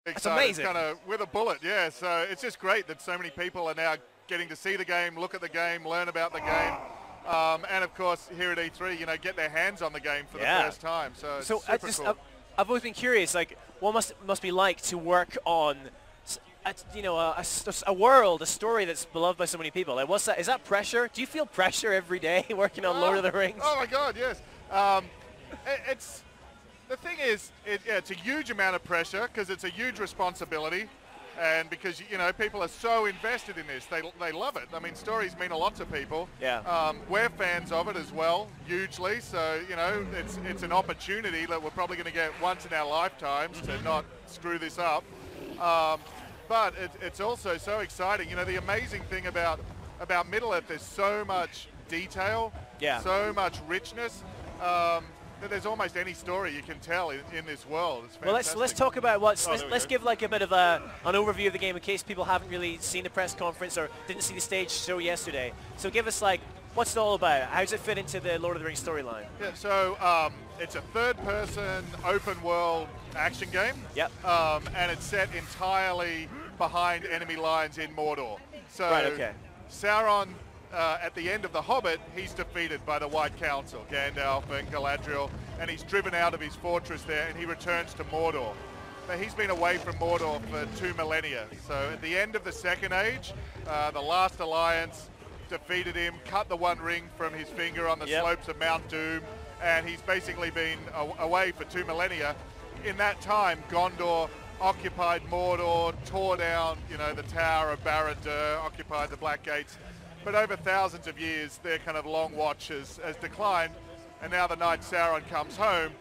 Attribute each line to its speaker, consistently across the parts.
Speaker 1: That's amazing. Kind of with a bullet, yeah. So it's just great that so many people are now getting to see the game, look at the game, learn about the game. And of course, here at E3, you know, get their hands on the game for the first time. So it's super cool.
Speaker 2: I've always been curious, like, what must be like to work on, you know, a world, a story that's beloved by so many people. Like, what's that? Is that pressure? Do you feel pressure every day working on Lord of the Rings?
Speaker 1: Oh my God, yes. The thing is, it's a huge amount of pressure because it's a huge responsibility. And because, you know, people are so invested in this, they love it. I mean, stories mean a lot to people.
Speaker 2: Yeah.
Speaker 1: We're fans of it as well, hugely. So, you know, it's an opportunity that we're probably going to get once in our lifetimes to not screw this up. But it's also so exciting. You know, the amazing thing about Middle-earth, there's so much detail, so much richness. That there's almost any story you can tell in this world. It's fantastic.
Speaker 2: Well, let's talk about let's give like a bit of an overview of the game in case people haven't really seen the press conference or didn't see the stage show yesterday. So give us like, what's it all about? How does it fit into the Lord of the Rings storyline?
Speaker 1: Yeah, so it's a third-person, open-world action game.
Speaker 2: Yep.
Speaker 1: And it's set entirely behind enemy lines in Mordor. So Sauron, at the end of The Hobbit, he's defeated by the White Council, Gandalf and Galadriel, and he's driven out of his fortress there, and he returns to Mordor. But he's been away from Mordor for 2 millennia. So at the end of the Second Age, the last alliance defeated him, cut the One Ring from his finger on the slopes of Mount Doom, and he's basically been away for 2 millennia. In that time, Gondor occupied Mordor, tore down, you know, the Tower of Barad-dûr, occupied the Black Gates. But over thousands of years, their kind of long watch has declined, and now the night Sauron comes home,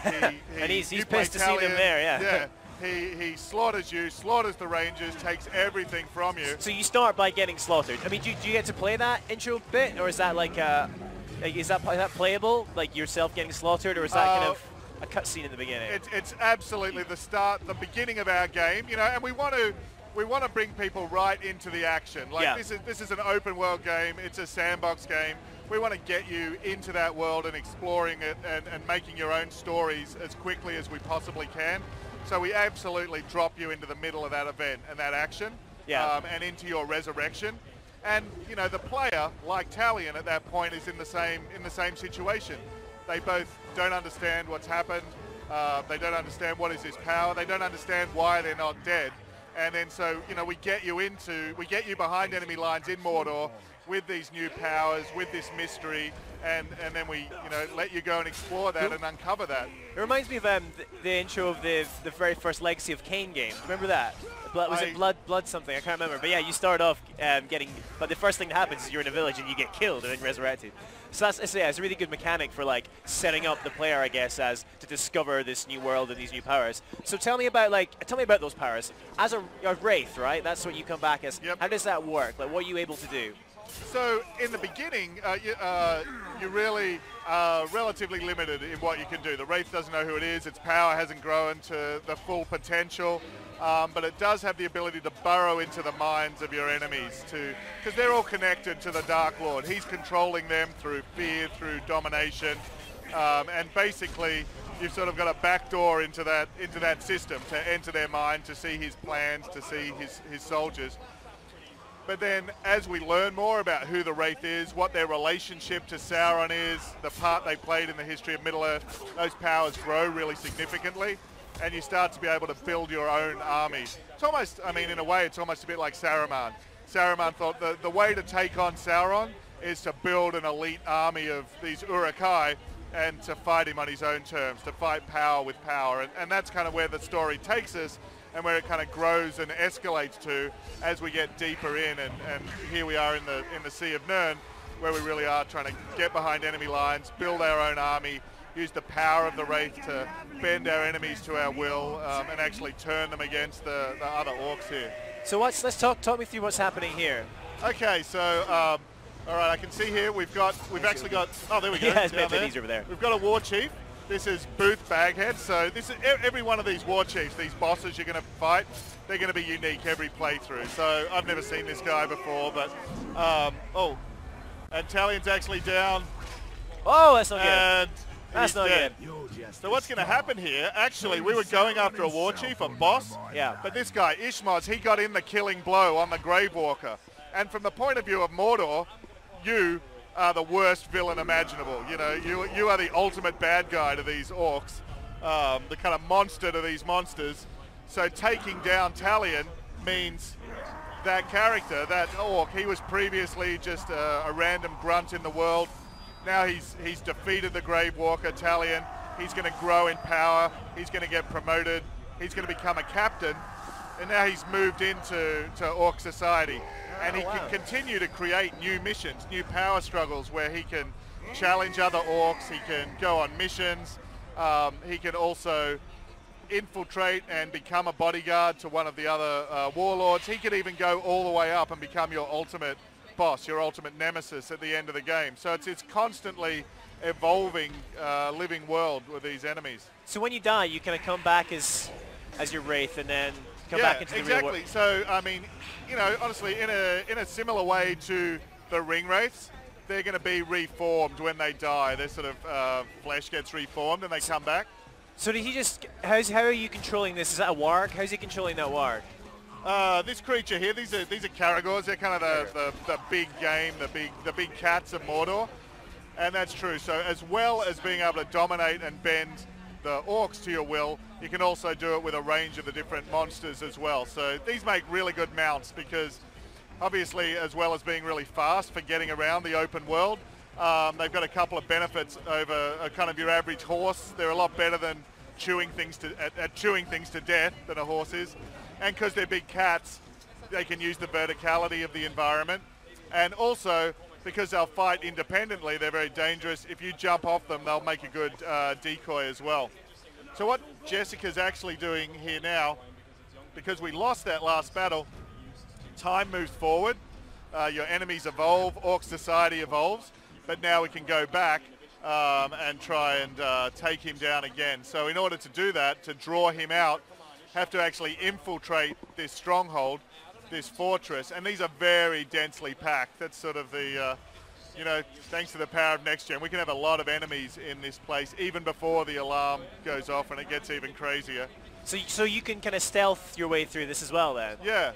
Speaker 2: and he's pissed to see them there,
Speaker 1: he slaughters you, slaughters the Rangers, takes everything from you.
Speaker 2: So you start by getting slaughtered. I mean, do you get to play that intro bit, or is that like is that playable, like yourself getting slaughtered, or is that kind of a cutscene in the beginning?
Speaker 1: It's absolutely the start, the beginning of our game, you know, and we want to bring people right into the action. Like this is an open world game. It's a sandbox game. We want to get you into that world and exploring it and making your own stories as quickly as we possibly can. So we absolutely drop you into the middle of that event and that action, and into your resurrection. And you know, the player, like Talion at that point, is in the same situation. They both don't understand what's happened. They don't understand what is this power. They don't understand why they're not dead. And then so, you know, we get you behind enemy lines in Mordor with these new powers, with this mystery, and then we, you know, let you go and explore that and uncover that.
Speaker 2: It reminds me of the intro of the very first Legacy of Kain game. Remember that? Was it Blood something? I can't remember. But yeah, you start off but the first thing that happens is you're in a village and you get killed and then resurrected. So it's a really good mechanic for like setting up the player, I guess, as to discover this new world and these new powers. So tell me about those powers. As a wraith, right? That's what you come back as. How does that work? Like, what are you able to do?
Speaker 1: So in the beginning, you really are relatively limited in what you can do. The Wraith doesn't know who it is. Its power hasn't grown to the full potential, but it does have the ability to burrow into the minds of your enemies, because they're all connected to the Dark Lord. He's controlling them through fear, through domination, and basically you've sort of got a backdoor into that system to enter their mind, to see his plans, to see his soldiers. But then as we learn more about who the Wraith is, what their relationship to Sauron is, the part they played in the history of Middle-earth, those powers grow really significantly, and you start to be able to build your own army. It's almost, I mean, in a way, it's almost a bit like Saruman. Saruman thought the way to take on Sauron is to build an elite army of these Uruk-hai and to fight him on his own terms, to fight power with power. And that's kind of where the story takes us, and where it kind of grows and escalates to as we get deeper in, and here we are in the Sea of Nirn, where we really are trying to get behind enemy lines, build our own army, use the power of the Wraith to bend our enemies to our will, and actually turn them against the other orcs here.
Speaker 2: So let's talk me through what's happening here.
Speaker 1: Okay, so all right, I can see here we've actually got, oh, there we go.
Speaker 2: Yeah, it's over there.
Speaker 1: We've got a war chief. This is Booth Baghead. So this is every one of these war chiefs, these bosses you're going to fight, they're going to be unique every playthrough. So I've never seen this guy before, but oh, and Talion's actually down.
Speaker 2: Oh, that's not good.
Speaker 1: And
Speaker 2: that's not
Speaker 1: dead.
Speaker 2: good.
Speaker 1: So what's going to happen here, actually, we were going after a war chief, a boss.
Speaker 2: Yeah.
Speaker 1: But this guy, Ishmoz, he got in the killing blow on the Gravewalker. And from the point of view of Mordor, you are the worst villain imaginable. You know, you are the ultimate bad guy to these orcs, the kind of monster to these monsters. So taking down Talion means that character, that orc, he was previously just a random grunt in the world. Now he's defeated the Gravewalker, Talion. He's going to grow in power. He's going to get promoted. He's going to become a captain. And now he's moved into orc society. And he can continue to create new missions, new power struggles where he can challenge other orcs. He can go on missions. He can also infiltrate and become a bodyguard to one of the other warlords. He could even go all the way up and become your ultimate boss, your ultimate nemesis at the end of the game. So it's constantly evolving living world with these enemies.
Speaker 2: So when you die, you kind of come back as your wraith and then come back into the real world.
Speaker 1: Exactly. So I mean, you know, honestly, in a similar way to the ring wraiths, they're going to be reformed when they die. Their sort of flesh gets reformed and they come back.
Speaker 2: So did he just? How are you controlling this? Is that a warg? How's he controlling that warg?
Speaker 1: This creature here, these are Caragors. They're kind of the big game, the big cats of Mordor, and that's true. So as well as being able to dominate and bend the orcs to your will, you can also do it with a range of the different monsters as well. So these make really good mounts because obviously, as well as being really fast for getting around the open world, they've got a couple of benefits over kind of your average horse. They're a lot better than chewing things to death than a horse is. And because they're big cats, they can use the verticality of the environment. And also, because they'll fight independently, they're very dangerous. If you jump off them, they'll make a good decoy as well. So what Jessica's actually doing here now, because we lost that last battle, time moves forward. Your enemies evolve, Orc society evolves, but now we can go back and try and take him down again. So in order to do that, to draw him out, have to actually infiltrate this stronghold, this fortress, and these are very densely packed. That's sort of the, you know, thanks to the power of next gen, we can have a lot of enemies in this place even before the alarm goes off and it gets even crazier.
Speaker 2: So you can kind of stealth your way through this as well then?
Speaker 1: Yeah.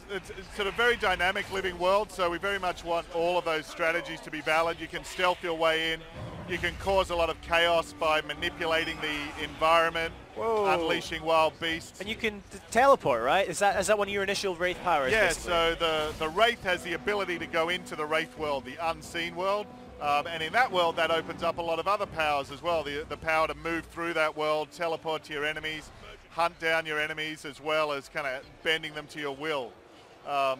Speaker 1: It's sort of very dynamic living world, so we very much want all of those strategies to be valid. You can stealth your way in. You can cause a lot of chaos by manipulating the environment, unleashing wild beasts.
Speaker 2: And you can teleport, right? Is that one of your initial Wraith powers?
Speaker 1: Yeah,
Speaker 2: basically?
Speaker 1: so the Wraith has the ability to go into the Wraith world, the unseen world. And in that world, that opens up a lot of other powers as well. The power to move through that world, teleport to your enemies, hunt down your enemies, as well as kind of bending them to your will.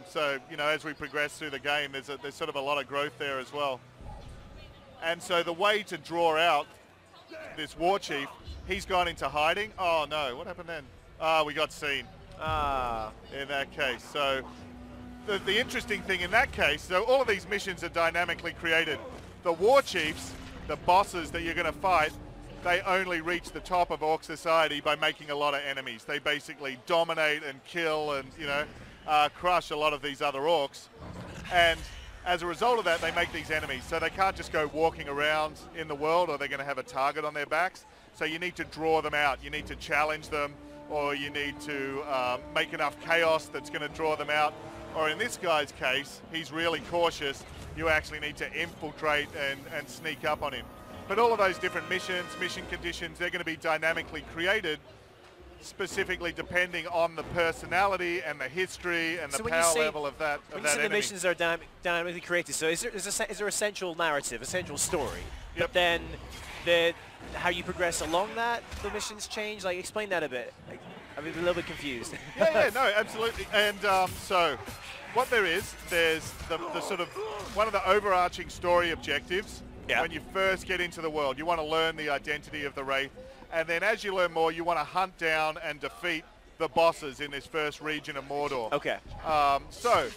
Speaker 1: So, you know, as we progress through the game, there's sort of a lot of growth there as well. And so the way to draw out this war chief, he's gone into hiding. Oh no, what happened then? We got seen. In that case. So the interesting thing in that case, so all of these missions are dynamically created. The war chiefs, the bosses that you're going to fight, they only reach the top of Orc society by making a lot of enemies. They basically dominate and kill and, you know, crush a lot of these other orcs. And as a result of that, they make these enemies. So they can't just go walking around in the world, or they're going to have a target on their backs. So you need to draw them out. You need to challenge them, or you need to make enough chaos that's going to draw them out. Or in this guy's case, he's really cautious. You actually need to infiltrate and sneak up on him. But all of those different missions, mission conditions, they're going to be dynamically created, specifically depending on the personality and the history and the power level of that enemy.
Speaker 2: The missions are dynamically created, so is there a central narrative, a central story?
Speaker 1: Yep.
Speaker 2: But then how you progress along that, the missions change? Like, explain that a bit. Like, I'm a little bit confused.
Speaker 1: Yeah, no, absolutely. And so what there's the sort of one of the overarching story objectives when you first get into the world. You want to learn the identity of the Wraith. And then as you learn more, you want to hunt down and defeat the bosses in this first region of Mordor.
Speaker 2: Okay.
Speaker 1: So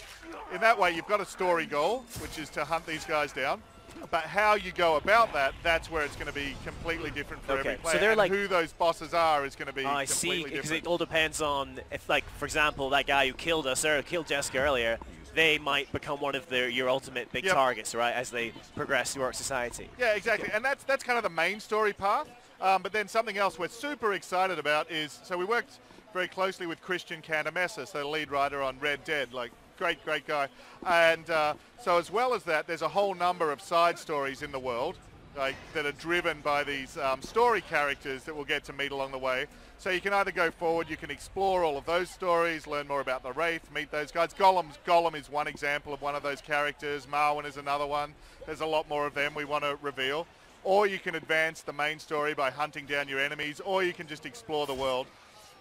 Speaker 1: in that way, you've got a story goal, which is to hunt these guys down. But how you go about that, that's where it's going to be completely different for every player.
Speaker 2: So they're like,
Speaker 1: who those bosses are is going to be completely different.
Speaker 2: I see, because it all depends on, if, like, for example, that guy who killed us, or killed Jessica earlier, they might become one of your ultimate big targets, right, as they progress through our society.
Speaker 1: Yeah, exactly. And that's kind of the main story path. But then something else we're super excited about is, so we worked very closely with Christian Cantamessa, so the lead writer on Red Dead, like great guy. And so as well as that, there's a whole number of side stories in the world, like that are driven by these story characters that we'll get to meet along the way. So you can either go forward, you can explore all of those stories, learn more about the Wraith, meet those guys. Gollum is one example of one of those characters. Marwyn is another one. There's a lot more of them we want to reveal. Or you can advance the main story by hunting down your enemies, or you can just explore the world.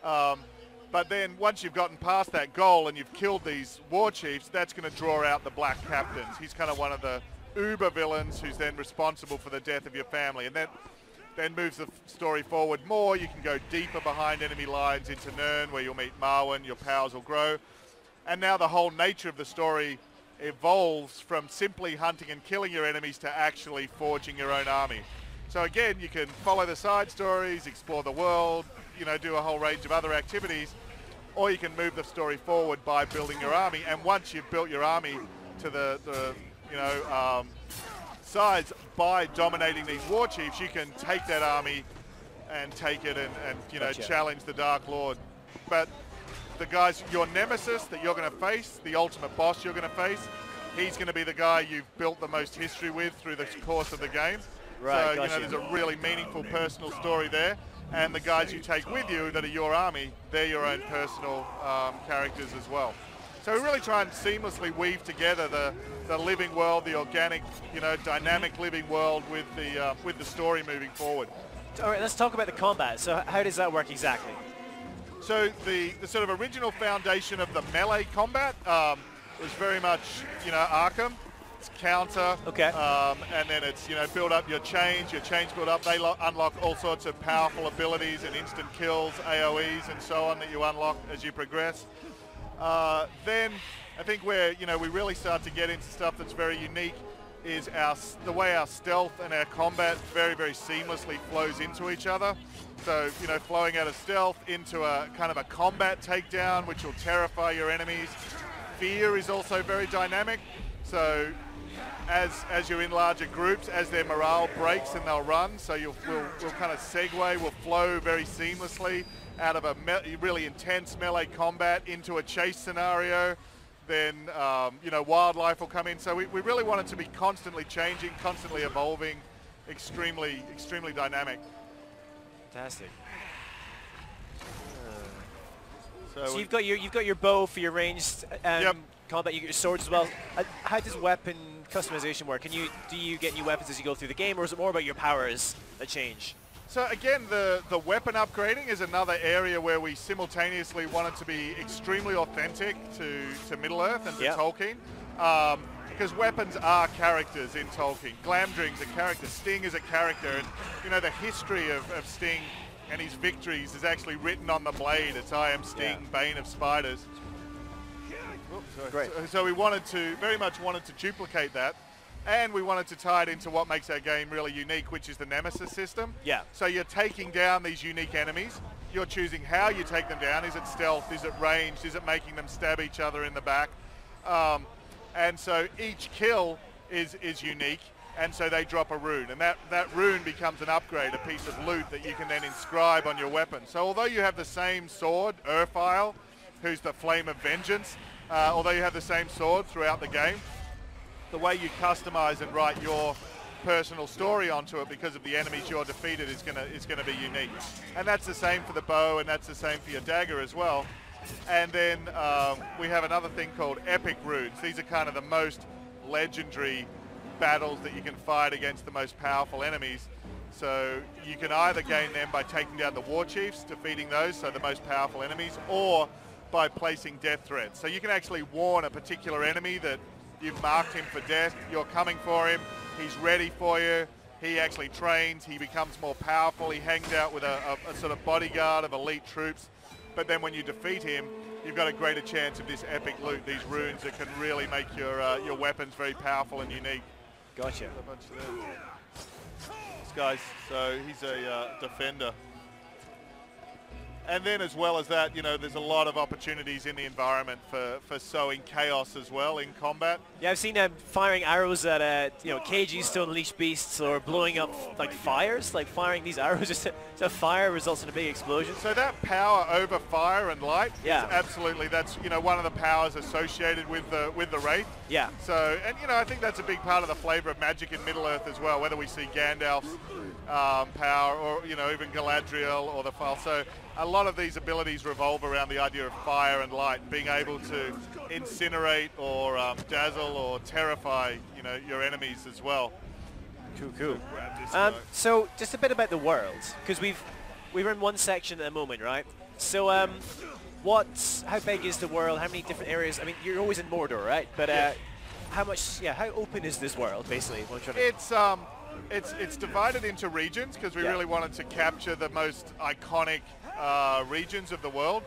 Speaker 1: But then once you've gotten past that goal and you've killed these war chiefs, that's going to draw out the Black Captains. He's kind of one of the uber villains who's then responsible for the death of your family. And that then moves the story forward more. You can go deeper behind enemy lines into Nirn, where you'll meet Marwyn, your powers will grow. And now the whole nature of the story evolves from simply hunting and killing your enemies to actually forging your own army. So again, you can follow the side stories, explore the world, you know, do a whole range of other activities, or you can move the story forward by building your army. And once you've built your army to the size by dominating these war chiefs, you can take that army and take it and you know, challenge the Dark Lord. But the guys, your nemesis that you're going to face, the ultimate boss you're going to face, he's going to be the guy you've built the most history with through the course of the game.
Speaker 2: Right,
Speaker 1: so, you know, there's a really meaningful personal story there. And the guys you take with you that are your army, they're your own personal characters as well. So we really try and seamlessly weave together the living world, the organic, you know, dynamic living world with the story moving forward.
Speaker 2: All right, let's talk about the combat. So how does that work exactly?
Speaker 1: So the sort of original foundation of the melee combat was very much, you know, Arkham. It's counter, and then it's, you know, build up your chains build up. They unlock all sorts of powerful abilities and instant kills, AoEs and so on that you unlock as you progress. Then I think where, you know, we really start to get into stuff that's very unique is the way our stealth and our combat very seamlessly flows into each other. So, you know, flowing out of stealth into a kind of a combat takedown, which will terrify your enemies. Fear is also very dynamic. So as you're in larger groups, as their morale breaks and they'll run, so we'll kind of segue, we'll flow very seamlessly out of a really intense melee combat into a chase scenario. Then, you know, wildlife will come in. So we really want it to be constantly changing, constantly evolving, extremely dynamic.
Speaker 2: Fantastic.
Speaker 1: So
Speaker 2: you've got your bow for your ranged combat. You get your swords as well. How does weapon customization work? Do you get new weapons as you go through the game, or is it more about your powers that change?
Speaker 1: So again, the weapon upgrading is another area where we simultaneously want it to be extremely authentic to Middle-earth and to Tolkien. Because weapons are characters in Tolkien. Glamdring's a character, Sting is a character, and you know the history of Sting and his victories is actually written on the blade. It's I am Sting, Bane of Spiders. Oops,
Speaker 2: Great.
Speaker 1: So we very much wanted to duplicate that, and we wanted to tie it into what makes our game really unique, which is the Nemesis system.
Speaker 2: Yeah.
Speaker 1: So you're taking down these unique enemies. You're choosing how you take them down. Is it stealth? Is it ranged? Is it making them stab each other in the back? And so each kill is unique, and so they drop a rune, and that rune becomes an upgrade, a piece of loot that you can then inscribe on your weapon. So although you have the same sword, Urfile, who's the Flame of Vengeance, although you have the same sword throughout the game, the way you customize and write your personal story onto it because of the enemies you're defeated is gonna be unique. And that's the same for the bow, and that's the same for your dagger as well. And then we have another thing called epic runes. These are kind of the most legendary battles that you can fight against the most powerful enemies. So you can either gain them by taking down the war chiefs, defeating those, so the most powerful enemies, or by placing death threats. So you can actually warn a particular enemy that you've marked him for death, you're coming for him, he's ready for you, he actually trains, he becomes more powerful, he hangs out with a sort of bodyguard of elite troops. But then when you defeat him, you've got a greater chance of this epic loot, these runes that can really make your weapons very powerful and unique.
Speaker 2: Gotcha.
Speaker 1: A bunch of them. This guy's, so he's a defender. And then as well as that, you know, there's a lot of opportunities in the environment for sowing chaos as well in combat.
Speaker 2: Yeah, I've seen them firing arrows at, you know, cages to unleash beasts, or blowing up like fires, like firing these arrows just to fire results in a big explosion.
Speaker 1: So that power over fire and light,
Speaker 2: yeah,
Speaker 1: is absolutely, that's, you know, one of the powers associated with the Wraith.
Speaker 2: Yeah.
Speaker 1: So, and you know, I think that's a big part of the flavor of magic in Middle-earth as well, whether we see Gandalf's power, or, you know, even Galadriel or the File. So a lot of these abilities revolve around the idea of fire and light, being able to incinerate or dazzle or terrify, you know, your enemies as well.
Speaker 2: Cool. So just a bit about the world, because we're in one section at the moment, right? So how big is the world? How many different areas? I mean, you're always in Mordor, right? But how open is this world, basically?
Speaker 1: It's divided into regions, because we really wanted to capture the most iconic regions of the world.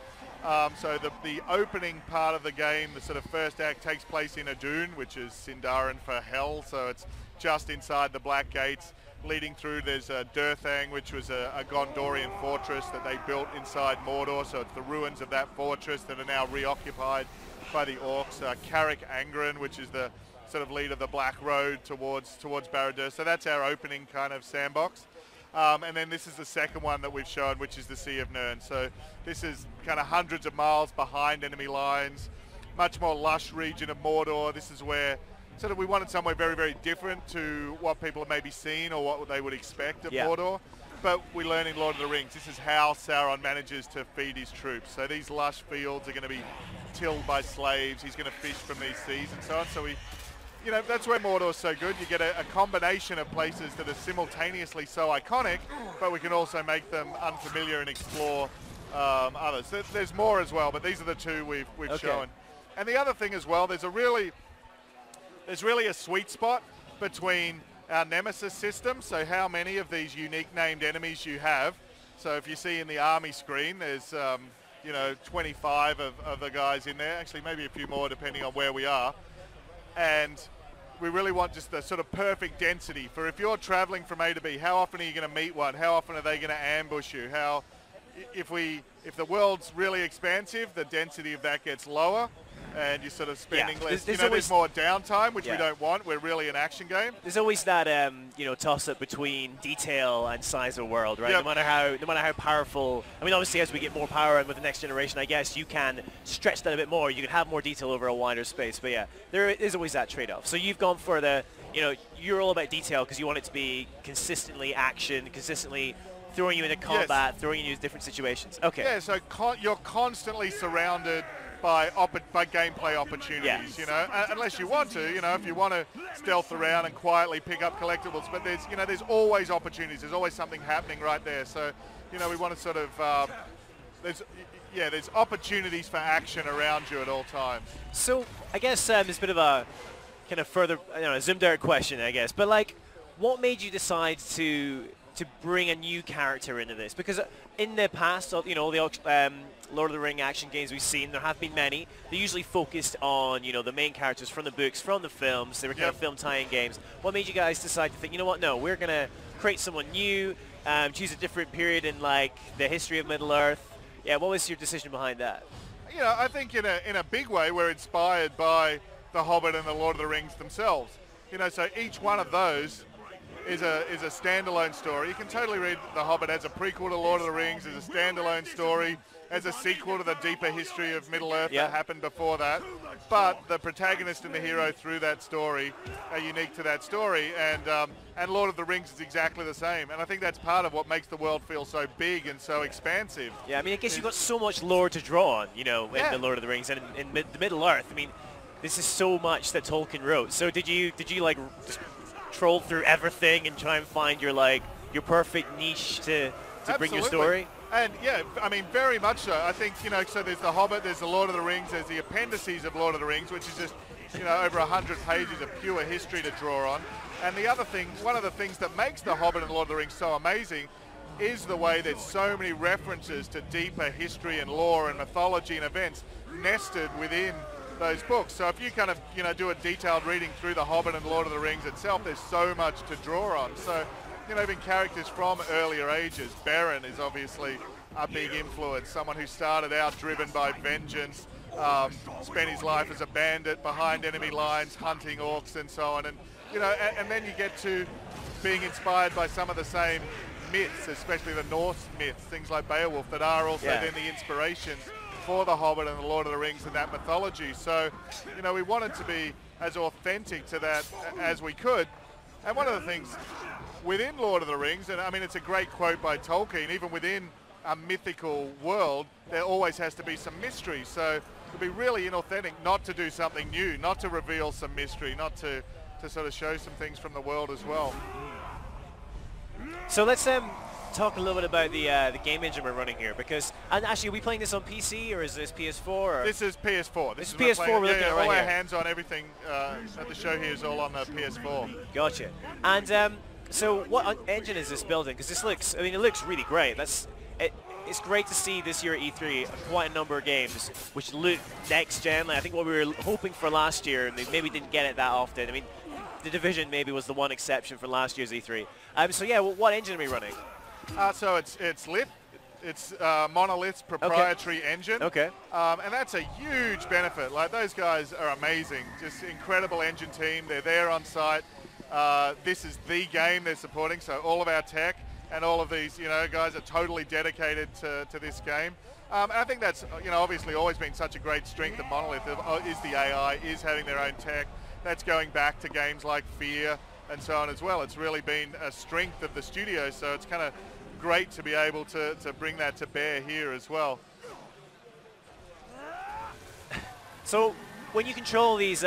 Speaker 1: So the opening part of the game, the sort of first act, takes place in Adun, which is Sindarin for hell. So it's just inside the Black Gates. Leading through, there's Durthang, which was a Gondorian fortress that they built inside Mordor. So it's the ruins of that fortress that are now reoccupied by the orcs. Carrick Angren, which is the sort of lead of the Black Road towards Barad-dûr. So that's our opening kind of sandbox. And then this is the second one that we've shown, which is the Sea of Nirn. So this is kind of hundreds of miles behind enemy lines, much more lush region of Mordor. This is where sort of we wanted somewhere very, very different to what people have maybe seen or what they would expect of Mordor. But we learn in Lord of the Rings, this is how Sauron manages to feed his troops. So these lush fields are going to be tilled by slaves. He's going to fish from these seas and so on. So you know, that's where Mordor's so good. You get a combination of places that are simultaneously so iconic, but we can also make them unfamiliar and explore others. There's more as well, but these are the two we've shown. And the other thing as well, there's really a sweet spot between our Nemesis system, so how many of these unique named enemies you have. So if you see in the army screen, there's you know, 25 of the guys in there, actually maybe a few more depending on where we are. And we really want just the sort of perfect density for if you're traveling from A to B, how often are you going to meet one? How often are they going to ambush you? If the world's really expansive, the density of that gets lower, and you're sort of spending less. There's more downtime, which we don't want. We're really an action game.
Speaker 2: There's always that you know, toss-up between detail and size of world, right? No matter how powerful. I mean, obviously, as we get more power and with the next generation, I guess you can stretch that a bit more. You can have more detail over a wider space. But yeah, there is always that trade-off. So you've gone for the, you know, you're all about detail because you want it to be consistently action, consistently throwing you into combat, throwing you into different situations. Okay.
Speaker 1: Yeah. So you're constantly surrounded by gameplay opportunities, you know, unless you want to, you know, if you want to stealth around and quietly pick up collectibles, but there's always opportunities, there's always something happening right there. So, you know, we want to sort of, there's opportunities for action around you at all times.
Speaker 2: So I guess it's a bit of a kind of further, you know, zoomed out question, I guess, but like, what made you decide to bring a new character into this? Because in the past, you know, all the Lord of the Ring action games we've seen, there have been many. They're usually focused on, you know, the main characters from the books, from the films. They were kind of film tie-in games. What made you guys decide to think, you know what, no, we're going to create someone new, choose a different period in, like, the history of Middle-earth? Yeah, what was your decision behind that?
Speaker 1: You know, I think in a big way we're inspired by The Hobbit and The Lord of the Rings themselves. You know, so each one of those is a standalone story. You can totally read The Hobbit as a prequel to Lord of the Rings, as a standalone story, as a sequel to the deeper history of Middle-earth that happened before that. But the protagonist and the hero through that story are unique to that story, and Lord of the Rings is exactly the same. And I think that's part of what makes the world feel so big and so expansive.
Speaker 2: Yeah, I mean, I guess you've got so much lore to draw on, you know, in the Lord of the Rings and in the Middle-earth. I mean, this is so much that Tolkien wrote. So did you like just troll through everything and try and find your perfect niche to bring your story?
Speaker 1: And yeah, I mean, very much so. I think, you know, so there's The Hobbit, there's The Lord of the Rings, there's the appendices of Lord of the Rings, which is just, you know, over 100 pages of pure history to draw on. And the other thing, one of the things that makes The Hobbit and Lord of the Rings so amazing is the way there's so many references to deeper history and lore and mythology and events nested within those books. So if you kind of, you know, do a detailed reading through The Hobbit and Lord of the Rings itself, there's so much to draw on. So, you know, even characters from earlier ages. Beren is obviously a big influence. Someone who started out driven by vengeance, spent his life as a bandit behind enemy lines, hunting orcs and so on. And and then you get to being inspired by some of the same myths, especially the Norse myths, things like Beowulf, that are also then the inspirations for The Hobbit and The Lord of the Rings and that mythology. So, we wanted to be as authentic to that as we could. And one of the things within Lord of the Rings, and I mean, it's a great quote by Tolkien, even within a mythical world, there always has to be some mystery. So it would be really inauthentic not to do something new, not to reveal some mystery, not to sort of show some things from the world as well.
Speaker 2: So let's talk a little bit about the game engine we're running here, because, and actually, are we playing this on PC or is this PS4? Or?
Speaker 1: This is PS4.
Speaker 2: This is PS4. We're looking at right
Speaker 1: all our
Speaker 2: here.
Speaker 1: hands on everything at the show here is all on the PS4.
Speaker 2: Gotcha. And so, what engine is this building? Because this looks, I mean, it looks really great. It's great to see this year at E3 quite a number of games which look next gen. Like, I think what we were hoping for last year, and they maybe didn't get it that often. I mean, The Division maybe was the one exception for last year's E3. So yeah, what engine are we running?
Speaker 1: So it's Lit. It's Monolith's proprietary engine.
Speaker 2: Okay.
Speaker 1: And that's a huge benefit. Like, those guys are amazing. Just incredible engine team. They're there on site. This is the game they're supporting, so all of our tech and all of these, guys are totally dedicated to this game. And I think that's, obviously always been such a great strength of Monolith, is the AI, is having their own tech. That's going back to games like Fear and so on as well. It's really been a strength of the studio, so it's kind of great to be able to bring that to bear here as well.
Speaker 2: So when you control these,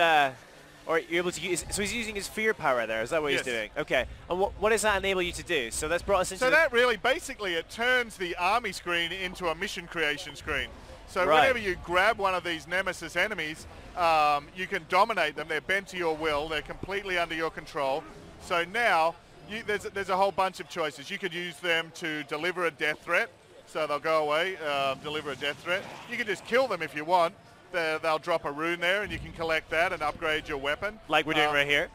Speaker 2: or you're able to use, so he's using his fear power there, is that what he's doing? Okay, and what does that enable you to do? So that's brought us into...
Speaker 1: So that really, basically, it turns the army screen into a mission creation screen. So whenever you grab one of these nemesis enemies, you can dominate them. They're bent to your will. They're completely under your control. So now, there's a whole bunch of choices. You could use them to deliver a death threat. So they'll go away, deliver a death threat. You can just kill them if you want. They'll drop a rune there, and you can collect that and upgrade your weapon.
Speaker 2: Like we're doing right here?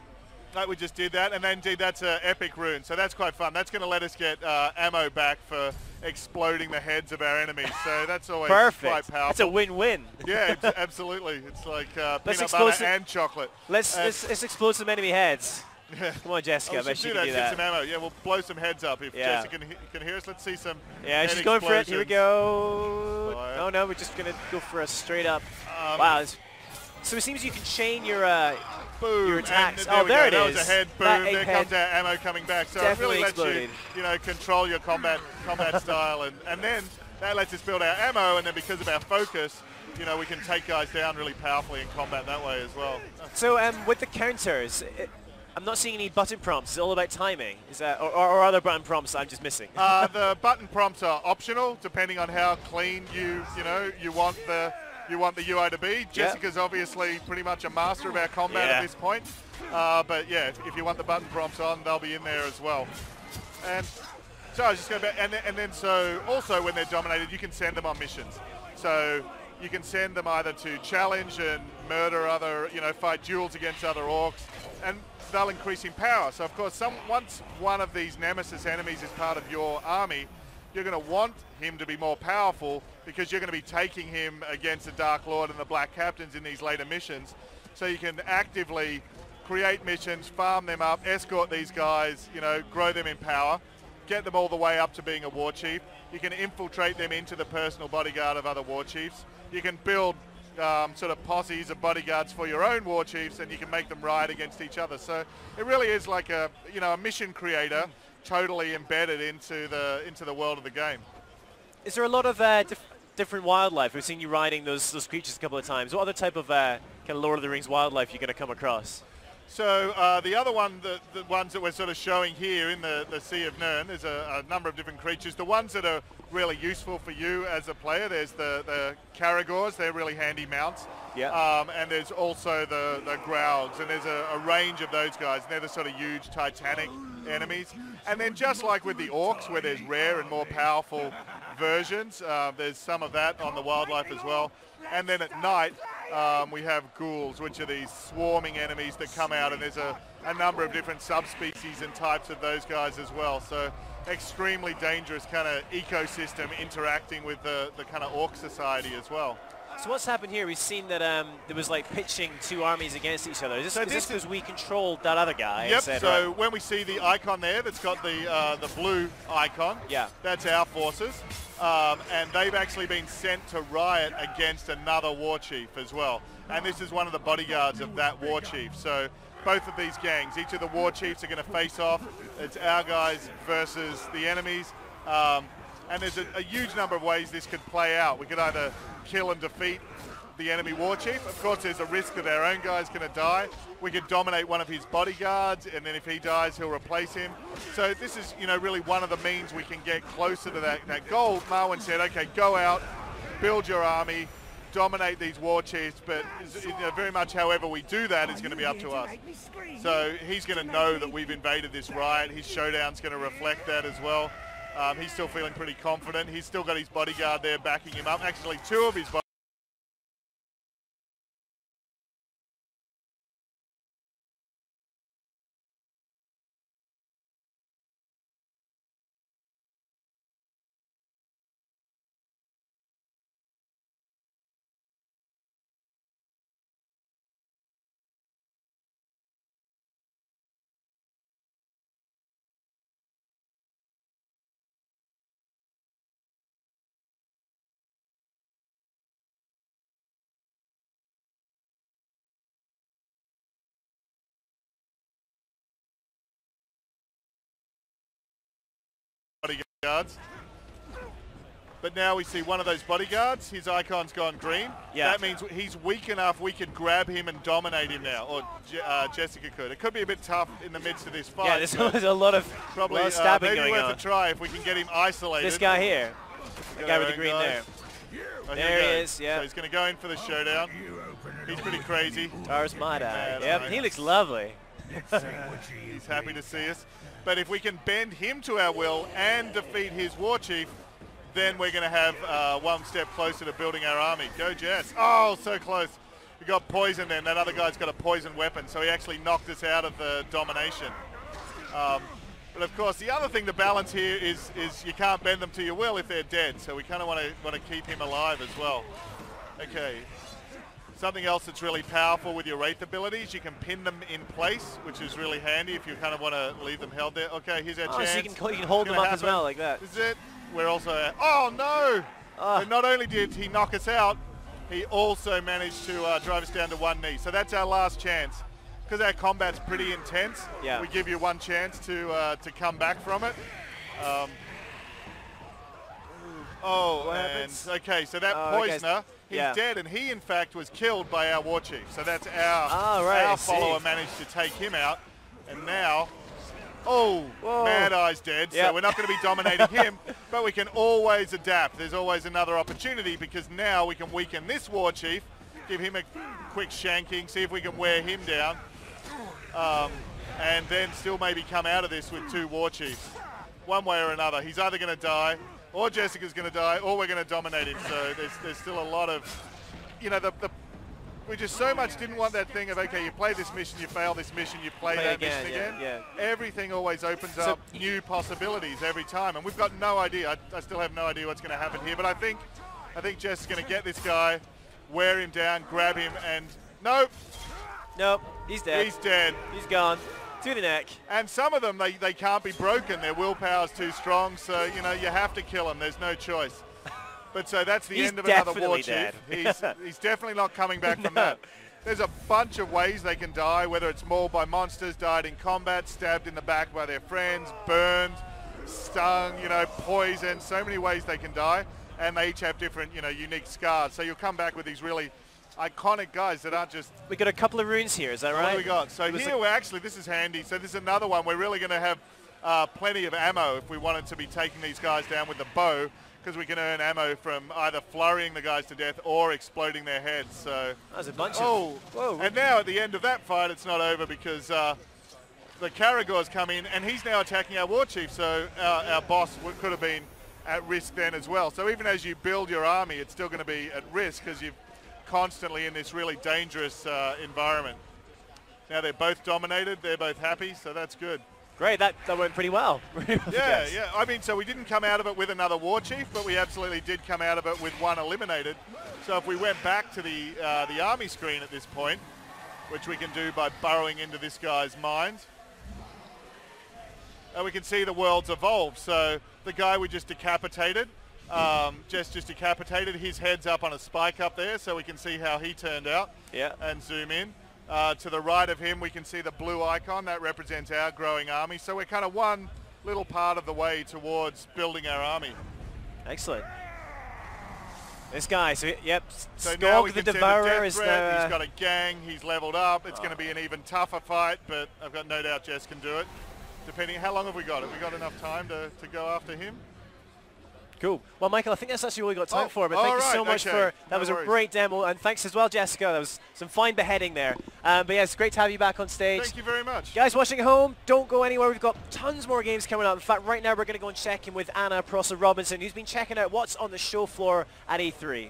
Speaker 1: Like we just did that, and then indeed that's an epic rune. So that's quite fun. That's going to let us get ammo back for exploding the heads of our enemies. So that's always quite powerful.
Speaker 2: That's a win-win.
Speaker 1: Yeah, absolutely. It's like peanut butter and chocolate.
Speaker 2: Let's explode some enemy heads.
Speaker 1: Yeah.
Speaker 2: Come on, Jessica. I bet you can do that.
Speaker 1: Get some ammo. Yeah, we'll blow some heads up if Jessica can hear us. Let's see some.
Speaker 2: Yeah, she's going for it. Here we go. Oh no, we're just gonna go for a straight up. Wow. So it seems you can chain your attacks.
Speaker 1: Oh,
Speaker 2: there it is.
Speaker 1: That was a head. Boom. There comes our ammo coming back. So
Speaker 2: Definitely
Speaker 1: it really lets you, control your combat style, and then that lets us build our ammo, and then because of our focus, we can take guys down really powerfully in combat that way as well.
Speaker 2: So with the counters, I'm not seeing any button prompts. It's all about timing. Is that, or other button prompts I'm just missing?
Speaker 1: The button prompts are optional, depending on how clean you want the UI to be. Jessica's obviously pretty much a master of our combat at this point. But yeah, if you want the button prompts on, they'll be in there as well. And so I was just going back, and then so also when they're dominated, you can send them on missions. So you can send them either to challenge and murder other, fight duels against other orcs, and they'll increase in power. So of course, once one of these nemesis enemies is part of your army, you're going to want him to be more powerful because you're going to be taking him against the Dark Lord and the Black Captains in these later missions. So you can actively create missions, farm them up, escort these guys, grow them in power, get them all the way up to being a war chief. You can infiltrate them into the personal bodyguard of other war chiefs. You can build sort of posses of bodyguards for your own war chiefs, and you can make them ride against each other. So it really is like a mission creator, totally embedded into the world of the game.
Speaker 2: Is there a lot of different wildlife? We've seen you riding those creatures a couple of times. What other type of kind of Lord of the Rings wildlife you're going to come across?
Speaker 1: So the other one, the ones that we're sort of showing here in the Sea of Nirn, there's a number of different creatures. The ones that are really useful for you as a player, there's the Caragors. They're really handy mounts.
Speaker 2: Yeah.
Speaker 1: And there's also the Graugs, and there's a range of those guys. And they're the sort of huge Titanic enemies. And then just like with the orcs, where there's rare and more powerful versions, there's some of that on the wildlife as well. And then at night, we have ghouls, which are these swarming enemies that come out, and there's a number of different subspecies and types of those guys as well. So extremely dangerous kind of ecosystem interacting with the kind of orc society as well.
Speaker 2: So what's happened here? We've seen that there was like pitching two armies against each other. Is this because we controlled that other guy?
Speaker 1: Yep.
Speaker 2: Said,
Speaker 1: so
Speaker 2: right.
Speaker 1: when we see the icon there, that's got the blue icon.
Speaker 2: Yeah.
Speaker 1: That's our forces, and they've actually been sent to riot against another war chief as well. And this is one of the bodyguards of that war chief. So both of these gangs, each of the war chiefs are going to face off. It's our guys versus the enemies. And there's a huge number of ways this could play out. We could either kill and defeat the enemy war chief. Of course, there's a risk that our own guy's going to die. We could dominate one of his bodyguards, and then if he dies, he'll replace him. So this is, really one of the means we can get closer to that goal. Marwin said, okay, go out, build your army, dominate these war chiefs, but very much however we do that is going to be up to us. So he's going to know that we've invaded this riot. His showdown's going to reflect that as well. He's still feeling pretty confident. He's still got his bodyguard there backing him up. Actually, two of his bodyguards. But now we see one of those bodyguards, his icon's gone green.
Speaker 2: Yeah.
Speaker 1: That means he's weak enough we could grab him and dominate him now, or Jessica could. It could be a bit tough in the midst of this fight.
Speaker 2: Yeah, there's a lot of stabbing
Speaker 1: maybe
Speaker 2: going
Speaker 1: worth
Speaker 2: on.
Speaker 1: a try if we can get him isolated.
Speaker 2: This guy here, the guy with the green there.
Speaker 1: Oh,
Speaker 2: there he is, yeah.
Speaker 1: So he's going to go in for the showdown. He's pretty crazy.
Speaker 2: Tars my
Speaker 1: Yeah,
Speaker 2: Yep,
Speaker 1: nice.
Speaker 2: he looks lovely.
Speaker 1: He's happy to see us. But if we can bend him to our will and defeat his war chief, then we're going to have one step closer to building our army. Go Jess. Oh, so close. We got poisoned then. That other guy's got a poison weapon, so he actually knocked us out of the domination. But of course, the other thing to balance here is you can't bend them to your will if they're dead. So we kind of want to keep him alive as well. Okay. Something else that's really powerful with your Wraith abilities, you can pin them in place, which is really handy if you kind of want to leave them held there. Okay, here's our chance.
Speaker 2: So you can hold them up as well like that.
Speaker 1: This is it. We're also... Oh, no! So not only did he knock us out, he also managed to drive us down to one knee. So that's our last chance. Because our combat's pretty intense, we give you one chance to come back from it. Okay, so that poisoner... He's dead, and he, in fact, was killed by our war chief. So that's our follower managed to take him out. And now, Mad Eye's dead, so we're not going to be dominating him, but we can always adapt. There's always another opportunity because now we can weaken this war chief, give him a quick shanking, see if we can wear him down, and then still maybe come out of this with two war chiefs. One way or another. He's either going to die, or Jessica's going to die, or we're going to dominate him. So there's still a lot of, we just so much didn't want that thing of, okay, you play this mission, you fail this mission, you play that mission again.
Speaker 2: Yeah.
Speaker 1: Everything always opens up new possibilities every time, and we've got no idea. I still have no idea what's going to happen here, but I think Jess is going to get this guy, wear him down, grab him, and nope,
Speaker 2: he's dead.
Speaker 1: He's dead.
Speaker 2: He's gone. To the neck.
Speaker 1: And some of them, they can't be broken. Their willpower's too strong, so, you have to kill them. There's no choice. But so that's the end of another war chief. He's definitely not coming back from that. There's a bunch of ways they can die, whether it's mauled by monsters, died in combat, stabbed in the back by their friends, burned, stung, poisoned. So many ways they can die, and they each have different, unique scars. So you'll come back with these really iconic guys that aren't just...
Speaker 2: We got a couple of runes here, is that right?
Speaker 1: What do we got? So here we're actually, this is handy. So this is another one. We're really going to have plenty of ammo if we wanted to be taking these guys down with the bow, because we can earn ammo from either flurrying the guys to death or exploding their heads. So
Speaker 2: there's a bunch of... Whoa.
Speaker 1: And now at the end of that fight, it's not over because the Karagor's come in and he's now attacking our war chief. So our boss could have been at risk then as well. So even as you build your army, it's still going to be at risk because you've constantly in this really dangerous environment. Now they're both dominated, they're both happy, so that's good.
Speaker 2: Great, that went pretty well.
Speaker 1: Yeah, yeah. I mean, so we didn't come out of it with another war chief, but we absolutely did come out of it with one eliminated. So if we went back to the army screen at this point, which we can do by burrowing into this guy's mind, we can see the world's evolved. So the guy we just decapitated, just decapitated, his head's up on a spike up there, so we can see how he turned out.
Speaker 2: Yeah.
Speaker 1: And zoom in. To the right of him, we can see the blue icon. That represents our growing army. So we're kind of one little part of the way towards building our army.
Speaker 2: Excellent. This guy, so yep,
Speaker 1: so now we
Speaker 2: the
Speaker 1: can
Speaker 2: Devourer is
Speaker 1: now. He's got a gang. He's leveled up. It's going to be an even tougher fight, but I've got no doubt Jess can do it. Depending, how long have we got? Have we got enough time to go after him?
Speaker 2: Cool. Well, Michael, I think that's actually all we got time for, but thank you so much for, that was a great demo, and thanks as well, Jessica. That was some fine beheading there. But yeah, it's great to have you back on stage.
Speaker 1: Thank you very much.
Speaker 2: Guys watching at home, don't go anywhere. We've got tons more games coming up. In fact, right now we're going to go and check in with Anna Prosser-Robinson, who's been checking out what's on the show floor at E3.